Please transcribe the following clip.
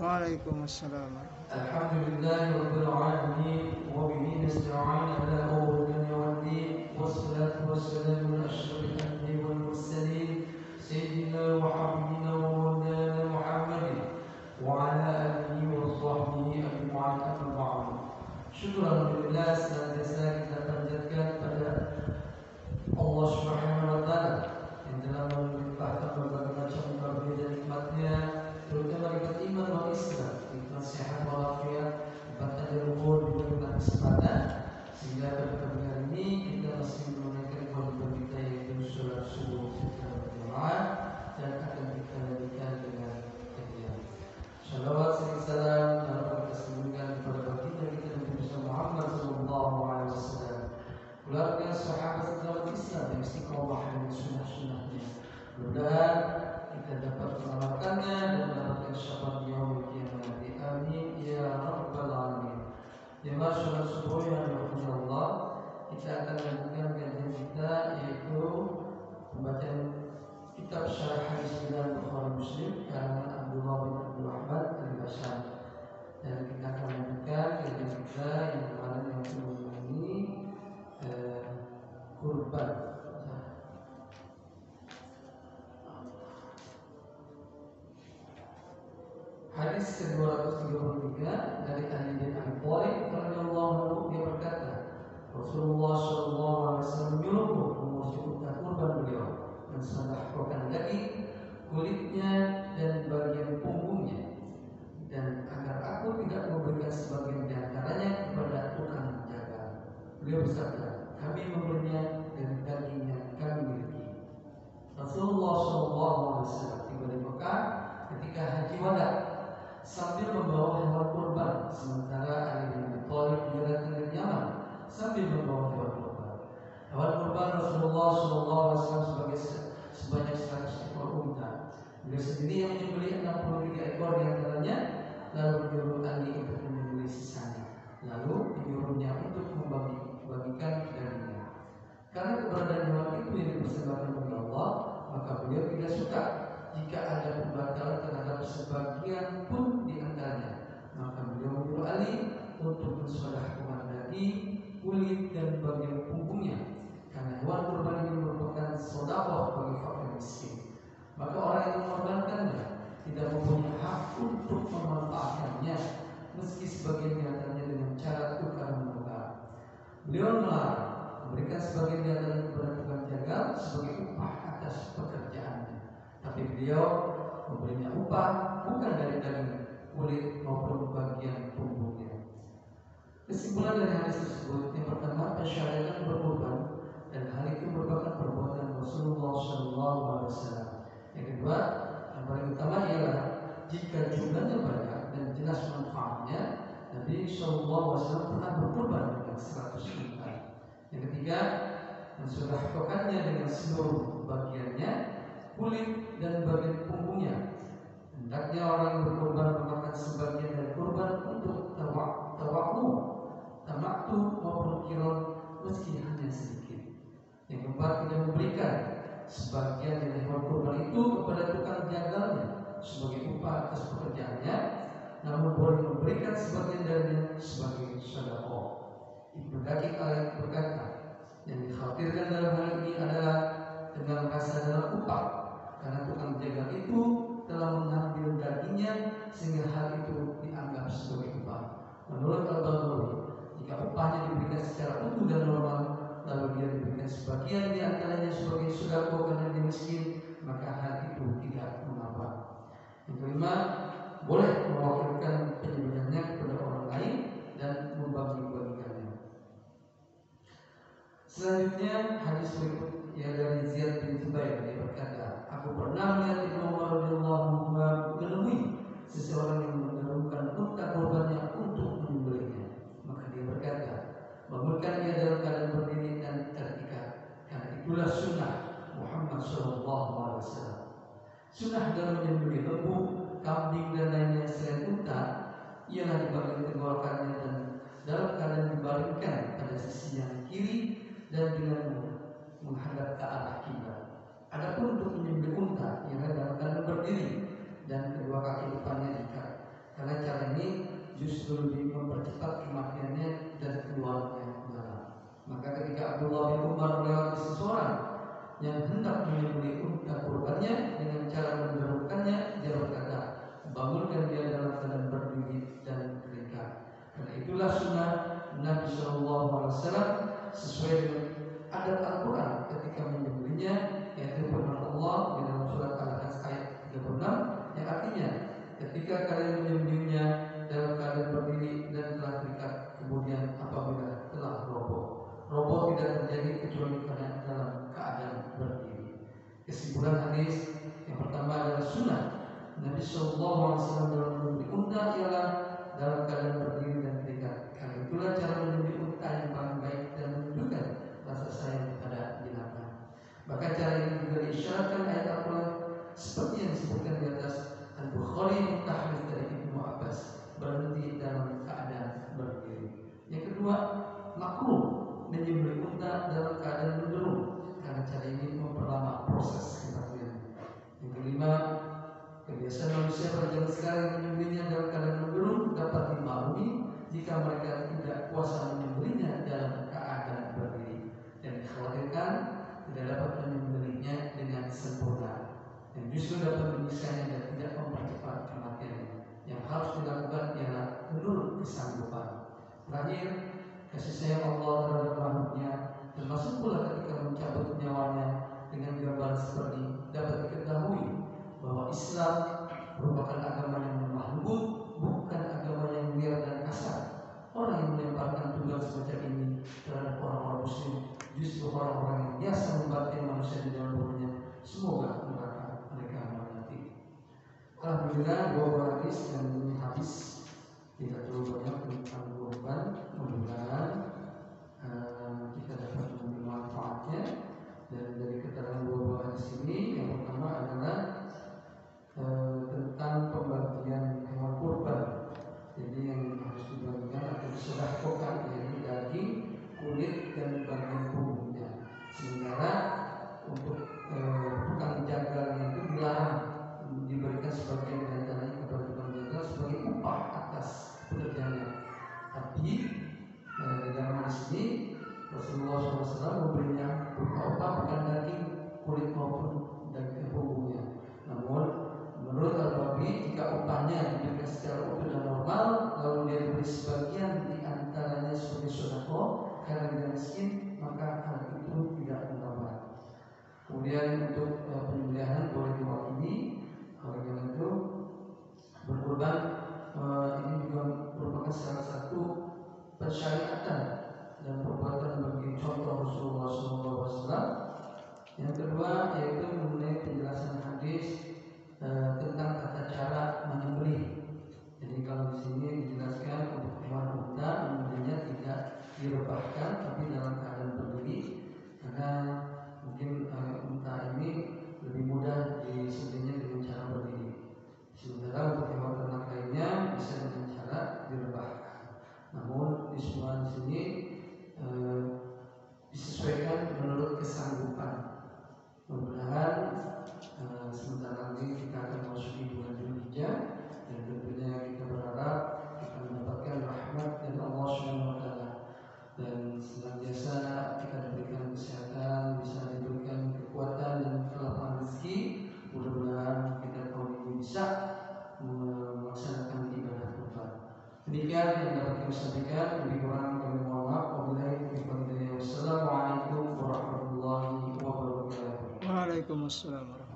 Waalaikumsalam. Alhamdulillahirabbil alamin wa bihi nasta'in ala umuri dunya waddin wassalatu wassalamu ala asyrafil anbiya'i wal mursalin sayyidina wa habibina wa maulana Muhammadin wa ala alihi wa sahbihi ajma'in amma ba'd. Syukur alhamdulillah senantiasa kita panjatkan pada Allah Subhanahu wa taala yang telah melimpahkan berbagai macam karunia dan nikmat-Nya, terutama nikmat iman wal Islam, nikmat sehat walafiat, nikmat ajal umur, nikmat kesempatan, sehingga pada pagi hari ini kita masih menunaikan kewajiban kita yaitu sholat subuh secara berjamaah dan akan kita lanjutkan dengan kajian. Shalawat serta salam dalam kita sembunyikan kepada baginda kita Nabi Muhammad sallallahu alaihi wasallam, keluarga sahabat dalam Islam yang istiqomah dengan sunnah-sunnahnya. Mudah-mudahan kita dapat mengamalkannya dan mendapatkan syafaat yaumil qiyamah. Amin ya rabbal alamin. Jemaah sholat subuh yang dirahmati Allah, kita akan lanjutkan kajian kita yaitu pembacaan kitab Syarah Hadis Riwayat Bukhari Muslim karangan Abdullah bin Abdul Rahman Al-Bashar. Dan kita akan lanjutkan kajian kita yang kemarin yang mengenai kurban. Hadis ke-233 dari Ali bin Abi Thalib radhiyallahu anhu, dia berkata, Rasulullah sallallahu alaihi wasallam menyuruhku memusnahkan kurban beliau dan sedekahkan daging, kulitnya dan bagian punggungnya, dan agar aku tidak memberikan sebagian di antaranya kepada tukang jaga. Beliau bersabda, kami memberinya dari daging yang kami miliki. Rasulullah SAW tiba di Mekah ketika haji wada sambil membawa hewan kurban, sementara Ali bin Abi Thalib berjalan dari Yaman sambil membawa hewan kurban. Hewan kurban Rasulullah SAW sebanyak 100 ekor unta. Beliau sendiri yang menyembelih 63 ekor di antaranya, lalu menyuruh Ali untuk menyembelih sisanya, lalu menyuruhnya untuk membagikan dagingnya. Karena keberadaan hewan itu yang dipersembahkan oleh Allah, maka beliau tidak suka jika ada pembatalan terhadap sebagian pun di antaranya. Maka beliau menyuruh Ali untuk mensedekahkan daging, kulit dan bagian punggungnya, karena hewan kurban ini merupakan sedekah bagi fakir miskin. Maka orang yang mengorbankannya tidak mempunyai hak untuk memanfaatkannya, meski sebagian di antaranya dengan cara tukar menukar. Beliau melarang memberikan sebagian di antaranya kepada tukang jagal sebagai upah atas pekerjaannya, tapi beliau memberinya upah bukan dari daging, kulit maupun bagian punggungnya. Kesimpulan dari hadis tersebut, yang pertama, pensyariatan berkorban, dan hal itu merupakan perbuatan Rasulullah SAW. Yang kedua, yang paling utama ialah jika jumlahnya banyak dan jelas manfaatnya, Nabi SAW pernah berkorban dengan 100 unta. Yang ketiga, mensedekahkannya dengan seluruh bagiannya, kulit dan bagian punggungnya. Hendaknya orang yang berkorban memakan sebagian dari korban untuk tamaktu maupun kiron, meski hanya sedikit. Yang keempat, tidak memberikan sebagian dari hewan kurban itu kepada tukang jagalnya sebagai upah atas pekerjaannya, namun boleh memberikan sebagian darinya sebagai sedekah. Ibnu Daqiq Al-Eid berkata, yang dikhawatirkan dalam hal ini adalah dengan rasa adalah upah, karena tukang jagal itu telah mengambil dagingnya sehingga hal itu dianggap sebagai upah. Menurut Al-Baghawi, jika upahnya diberikan secara utuh dan normal, lalu dia diberikan sebagian di antaranya sebagai sedekah karena dia miskin, maka hal itu tidak mengapa. Yang kelima, boleh mewakilkan penyembelihannya kepada orang lain dan membagi-bagikannya. Selanjutnya, hadis berikut yang dari Ziyad bin Zubair, dia berkata, aku pernah melihat Ibnu Umar radhiyallahu anhu menemui seseorang yang mendahulukan unta korbannya untuk menyembelihnya. Maka dia berkata, bangunkan dia dalam keadaan berdiri dan terikat, karena itulah sunnah Muhammad SAW. Sunnah dalam menyembelih lembu, kambing dan lainnya selain unta ialah justru lebih mempercepat kematiannya dan keluarnya darah. Maka ketika Abdullah bin Umar melewati seseorang yang hendak menyembelih unta kurbannya dengan cara mendahulukannya, dia berkata, bangunkan dia dalam keadaan berdiri dan terikat. Karena itulah sunnah Nabi SAW sesuai dengan adat Al-Quran ketika menyembelihnya, yaitu firman Allah di dalam surat Al-Hajj ayat 36 yang artinya, ketika kalian menyembelihnya dalam keadaan berdiri dan telah terikat, kemudian apabila telah roboh tidak terjadi kecuali karena dalam keadaan berdiri. Kesimpulan hadis yang pertama adalah sunnah Nabi SAW dalam menyembelih unta ialah dalam keadaan berdiri dan terikat. Karena itulah cara menyembelih unta yang paling baik dan menunjukkan rasa sayang kepada binatang. Bahkan cara ini juga diisyaratkan ayat Al-Quran seperti yang disebutkan di atas. Al-Bukhari mutahdits dari Ibnu Abbas, berhenti dalam keadaan berdiri. Yang kedua, makruh menyembelih unta dalam keadaan menurun karena cara ini memperlama proses kematian. Yang kelima, kebiasaan manusia pada zaman sekarang menyembelihnya dalam keadaan menurun dapat dimaklumi jika mereka tidak kuasa menyembelihnya dalam keadaan berdiri dan dikhawatirkan tidak dapat menyembelihnya dengan sempurna dan justru dapat menyiksa dan tidak mempercepat kematiannya. Yang harus dilakukan ialah menurut kesanggupan. Terakhir, kasih sayang Allah terhadap makhluknya, termasuk pula ketika mencabut nyawanya dengan gambaran seperti dapat diketahui bahwa Islam merupakan agama yang lemah lembut, bukan agama yang liar dan kasar. Orang yang melemparkan tugas semacam ini terhadap orang-orang muslim justru orang-orang yang biasa membantai manusia di dalam rumahnya. Semoga neraka mereka menanti. Alhamdulillah, dua hadis dan ini hadis tidak terlalu banyak tentang korban. Mudah-mudahan kita dapat mengambil manfaatnya. Dan dari keterangan dua hadis ini, yang pertama adalah tentang pembagian hewan kurban. Jadi yang harus dibagikan atau disedekahkan yaitu daging, kulit dan bagian punggungnya. Sementara untuk tukang jagalnya itu dilarang diberikan sebagian dari tanahnya kepada tukang jagal sebagai upah atas pekerjaannya. Tapi di dalam hadis ini Rasulullah SAW memberinya upah bukan daging, kulit maupun daging punggungnya. Namun menurut Al-Babi, jika upahnya diberikan secara utuh dan normal, lalu dia diberi sebagian di antaranya sebagai sedekah karena dia miskin, maka hal itu tidak mengapa. Kemudian untuk penyembelihan boleh diwakili. Oleh karena itu berkurban ini juga merupakan salah satu pensyariatan dan perbuatan bagi contoh Rasulullah SAW. Yang kedua yaitu mengenai penjelasan hadis tentang tata cara menyembelih. Jadi kalau di sini dijelaskan untuk hewan unta menyembelihnya tidak direbahkan tapi dalam keadaan berdiri karena mungkin unta ini lebih mudah disembelihnya dengan cara berdiri. Sementara untuk hewan ternak lainnya bisa dengan cara direbahkan. Namun di semua di sini disesuaikan menurut kesanggupan. Mudah-mudahan sebentar lagi kita akan memasuki bulan Dzulhijjah dan tentunya kita berharap kita mendapatkan rahmat dari Allah SWT dan senantiasa kita diberikan kesehatan, bisa diberikan kekuatan dan kelapangan rezeki. Mudah-mudahan kita tahun ini bisa melaksanakan ibadah kurban. Demikian yang dapat kami sampaikan. Lebih kurang kami mohon maaf. Wassalamualaikum warahmatullahi wabarakatuh. Waalaikumsalam warahmatullahi wabarakatuh.